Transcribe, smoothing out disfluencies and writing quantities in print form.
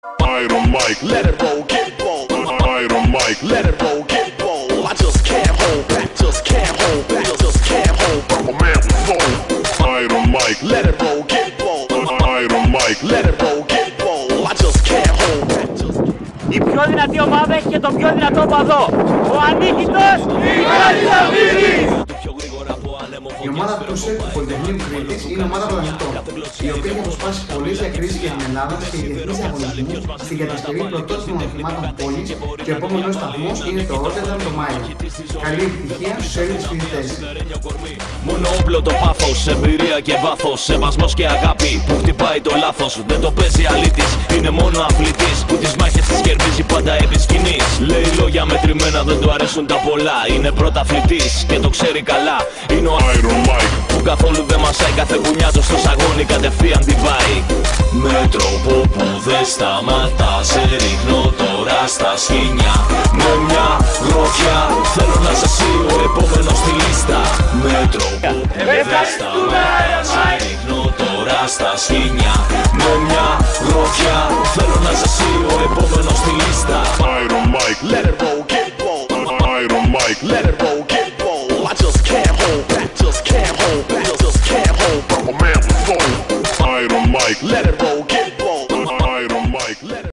Iron Mike, let it roll, get roll. Iron Mike, let it roll, get roll. I just can't hold back, just can't hold back, just can't hold back. I'm a man with soul. Iron Mike, let it roll, get roll. Iron Mike, let it roll, get roll. I just can't hold back. Η πιο δυνατή ομάδα έχει και τον πιο δυνατό παδό. Ο ανίκητος Μιχάλης Αμύρης. Η ομάδα του ΣΕΤ του Πολυτεχνείου Κρήτης είναι ομάδα των ανοιχτών, η οποία έχει αποσπάσει πολλές διακρίσεις για την Ελλάδα και διεθνείς διαγωνισμούς στην κατασκευή πρωτότυπων οχημάτων πόλης και ο επόμενος σταθμός είναι το Rotterdam το Μάιο. Καλή επιτυχία στους Έλληνες φοιτητές. Μόνο όπλο το πάθος, εμπειρία και βάθος, σεβασμός και αγάπη που χτυπάει το λάθος. Δεν το παίζει αλήτης, είναι μόνο αθλητής που τις μάχες τις κερδίζει πάντα επί σκηνής. Λέει λόγια μετρημένα, δεν του αρέσουν τα πολλά. Είναι πρωταθλητής και το ξέρει καλά. Είναι ο Iron Mike που καθόλου δεν μασάει, κάθε γουνιά του στο σαγόνι κατευθείαν την πάει. Με τρόπο που δεν σταματά, σε ρίχνω τώρα στα σχήνια. Με μια γροθιά θέλω να είσαι εσύ ο επόμενος στη λίστα. Με τρόπο που δεν σταματά, σε ρίχνω τώρα στα σχήνια. Με μια γροθιά θέλω να είσαι εσύ ο επόμενος στη λίστα. Iron Mike, let it roll, get roll. Iron Mike, let it roll, get roll. I just can't hold back, just can't hold back, just can't hold back. I'm a man with soul. Iron Mike, let it